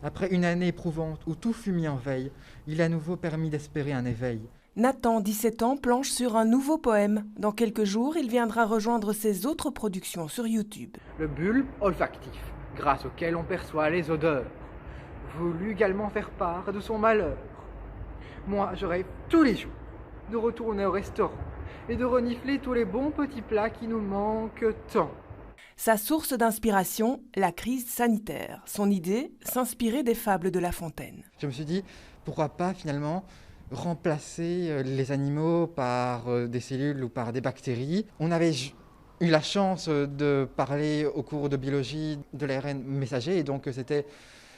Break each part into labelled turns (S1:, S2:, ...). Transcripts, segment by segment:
S1: Après une année éprouvante où tout fut mis en veille, il est à nouveau permis d'espérer un éveil.
S2: Nathan, 17 ans, planche sur un nouveau poème. Dans quelques jours, il viendra rejoindre ses autres productions sur YouTube.
S3: Le bulbe olfactif, grâce auquel on perçoit les odeurs, voulut également faire part de son malheur. Moi, je rêve tous les jours de retourner au restaurant et de renifler tous les bons petits plats qui nous manquent tant.
S2: Sa source d'inspiration, la crise sanitaire. Son idée, s'inspirer des fables de La Fontaine.
S1: Je me suis dit, pourquoi pas finalement remplacer les animaux par des cellules ou par des bactéries. On avait eu la chance de parler au cours de biologie de l'ARN messager et donc c'était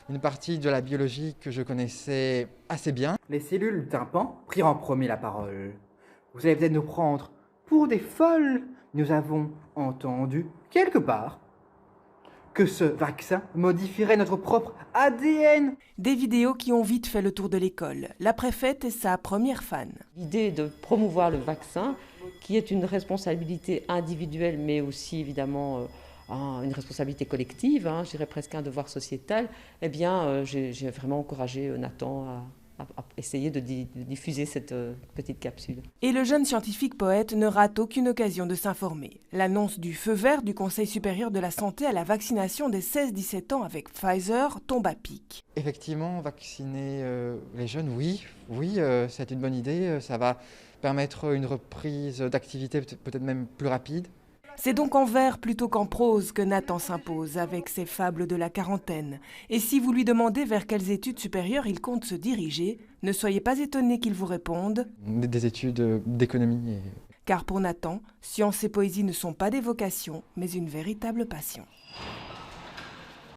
S1: une partie de la biologie que je connaissais assez bien.
S3: Les cellules du tympan prirent en premier la parole. Vous allez peut-être nous prendre pour des folles. Nous avons entendu quelque part que ce vaccin modifierait notre propre ADN.
S2: Des vidéos qui ont vite fait le tour de l'école. La préfète est sa première fan.
S4: L'idée de promouvoir le vaccin, qui est une responsabilité individuelle, mais aussi évidemment une responsabilité collective, je dirais presque un devoir sociétal, eh bien j'ai vraiment encouragé Nathan à essayer de diffuser cette petite capsule.
S2: Et le jeune scientifique poète ne rate aucune occasion de s'informer. L'annonce du feu vert du Conseil supérieur de la santé à la vaccination des 16-17 ans avec Pfizer tombe à pic.
S1: Effectivement, vacciner les jeunes, oui, c'est une bonne idée. Ça va permettre une reprise d'activité peut-être même plus rapide.
S2: C'est donc en vers plutôt qu'en prose que Nathan s'impose avec ses fables de la quarantaine. Et si vous lui demandez vers quelles études supérieures il compte se diriger, ne soyez pas étonné qu'il vous réponde
S1: des études d'économie.
S2: Car pour Nathan, science et poésie ne sont pas des vocations, mais une véritable passion.